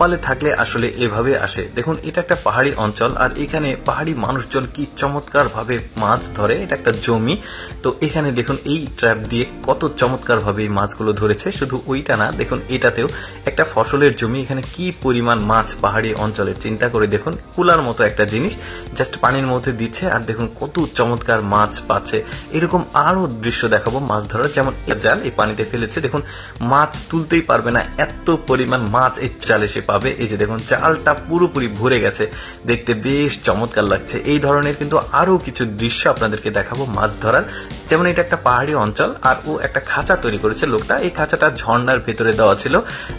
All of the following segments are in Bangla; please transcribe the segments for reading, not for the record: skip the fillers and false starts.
পালে থাকলে আসলে এভাবে আসে। দেখুন এটা একটা পাহাড়ি অঞ্চল আর এখানে পাহাড়ি মানুষজন কি চমৎকার ভাবে মাছ ধরে। এটা একটা জমি, তো এখানে দেখুন এই ট্র্যাপ দিয়ে কত চমৎকার ভাবে এই মাছগুলো ধরেছে। শুধু ওইটা না, দেখুন এটাতেও একটা ফসলের জমি, এখানে কি পরিমাণ মাছ পাহাড়ি অঞ্চলে চিন্তা করে দেখুন। কুলার মতো একটা জিনিস জাস্ট পানির মধ্যে দিচ্ছে আর দেখুন কত চমৎকার মাছ পাচ্ছে। এরকম আরো দৃশ্য দেখাবো মাছ ধরার, যেমন জাল এই পানিতে ফেলেছে, দেখুন মাছ তুলতেই পারবে না এত পরিমাণ মাছ এই জালে সে পাবে। এই যে দেখুন জালটা পুরোপুরি ভরে গেছে, দেখতে বেশ চমৎকার লাগছে। এই ধরনের কিন্তু আরো কিছু দৃশ্য আপনাদেরকে দেখাবো মাছ ধরার। যেমন এটা একটা পাহাড়ি অঞ্চল আর ও একটা খাঁচা তৈরি করেছে লোকটা। এই খাঁচাটা ঝর্ণার ভেতরে দেওয়া ছিল,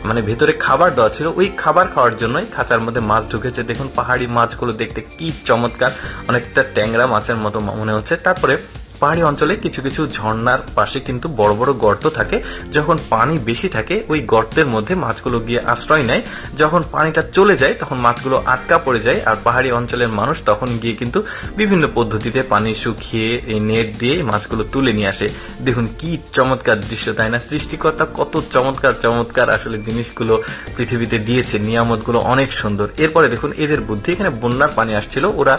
মানে ভেতরে খাবার দেওয়া ছিল, ওই খাবার খাওয়ার জন্যই খাঁচার মধ্যে মাছ ঢুকেছে। দেখুন পাহাড়ি মাছগুলো দেখতে কি চমৎকার, অনেকটা ট্যাংরা মাছের মতো মনে হচ্ছে। তারপরে পাহাড়ি অঞ্চলে কিছু কিছু ঝর্ণার পাশে কিন্তু বড় বড় গর্ত থাকে। যখন পানি বেশি থাকে ওই গর্তের মধ্যে মাছগুলো গিয়ে আশ্রয় নেয়। যখন পানিটা চলে যায় তখন মাছগুলো আটকা পড়ে যায় আর পাহাড়ি অঞ্চলের মানুষ তখন গিয়ে কিন্তু বিভিন্ন পদ্ধতিতে পানি শুকিয়ে এই নেট দিয়ে মাছগুলো তুলে নিয়ে আসে। দেখুন কি চমৎকার দৃশ্য, তাই না? সৃষ্টিকর্তা কত চমৎকার চমৎকার আসলে জিনিসগুলো পৃথিবীতে দিয়েছে, নিয়ামতগুলো অনেক সুন্দর। এরপরে দেখুন এদের বুদ্ধি, এখানে বন্যার পানি আসছিল, ওরা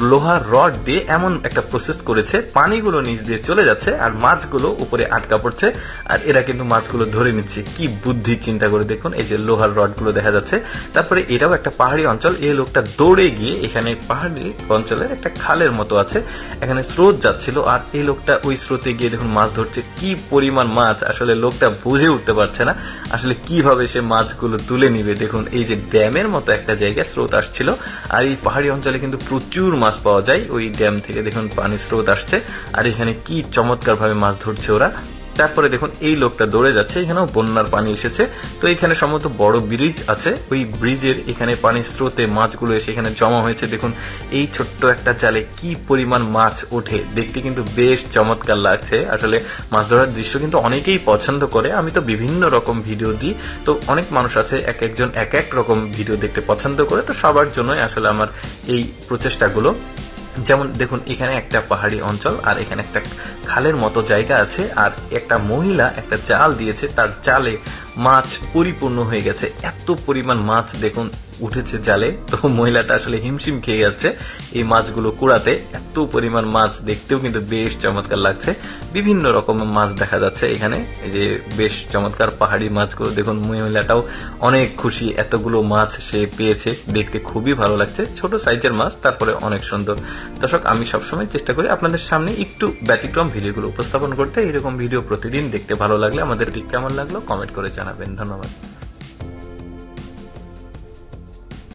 লোহার রড দিয়ে এমন একটা প্রসেস করেছে, পানি গুলো নিচ দিয়ে চলে যাচ্ছে আর মাছগুলো উপরে আটকা পড়ছে আর এরা কিন্তু মাছগুলো ধরে নিচ্ছে। কি বুদ্ধি চিন্তা করে দেখুন, এই যে লোহার রড গুলো দেখা যাচ্ছে। তারপরে এটাও একটা পাহাড়ি অঞ্চল। এই লোকটা দৌড়ে গিয়ে এখানে পাহাড়ি অঞ্চলের একটা খালের মতো আছে, এখানে স্রোত যাচ্ছিল আর এই লোকটা ওই স্রোতে গিয়ে দেখুন মাছ ধরছে। কি পরিমাণ মাছ, আসলে লোকটা বুঝে উঠতে পারছে না আসলে কিভাবে সে মাছগুলো তুলে নিবে। দেখুন এই যে ড্যামের মতো একটা জায়গায় স্রোত আসছিল আর এই পাহাড়ি অঞ্চলে কিন্তু প্রচুর মাছ পাওয়া যায়। ওই ড্যাম থেকে দেখুন পানি স্রোত আসছে আর এখানে কি চমৎকার ভাবে মাছ ধরছে ওরা। তারপরে দেখুন এই লোকটা দৌড়ে যাচ্ছে, এখানেও বন্যার পানি এসেছে, তো এখানে সম্ভবত বড় ব্রিজ আছে, ওই ব্রিজের এখানে পানির স্রোতে মাছগুলো এসে এখানে জমা হয়েছে। দেখুন এই ছোট্ট একটা জালে কি পরিমাণ মাছ ওঠে, দেখতে কিন্তু বেশ চমৎকার লাগছে। আসলে মাছ ধরার দৃশ্য কিন্তু অনেকেই পছন্দ করে, আমি তো বিভিন্ন রকম ভিডিও দিই, তো অনেক মানুষ আছে এক একজন এক এক রকম ভিডিও দেখতে পছন্দ করে, তো সবার জন্যই আসলে আমার এই প্রচেষ্টাগুলো। যেমন দেখুন এখানে একটা পাহাড়ি অঞ্চল আর এখানে একটা খালের মতো জায়গা আছে আর একটা মহিলা একটা জাল দিয়েছে, তার জালে মাছ পরিপূর্ণ হয়ে গেছে। এত পরিমাণ মাছ দেখুন উঠেছে জালে, তো মহিলাটা আসলে হিমশিম খেয়ে যাচ্ছে এই মাছগুলো কুড়াতে। এত পরিমাণ মাছ, দেখতেও কিন্তু বেশ চমৎকার লাগছে। বিভিন্ন রকমের মাছ দেখা যাচ্ছে এখানে, এই যে বেশ চমৎকার পাহাড়ি মাছগুলো দেখুন। মহিলাটাও অনেক খুশি, এতগুলো মাছ সে পেয়েছে, দেখতে খুবই ভালো লাগছে। ছোট সাইজের মাছ, তারপরে অনেক সুন্দর। দর্শক আমি সবসময় চেষ্টা করি আপনাদের সামনে একটু ব্যতিক্রম ভিডিওগুলো উপস্থাপন করতে। এরকম ভিডিও প্রতিদিন দেখতে ভালো লাগলে আমাদের ঠিক কেমন লাগলো কমেন্ট করে জানাবেন। ধন্যবাদ।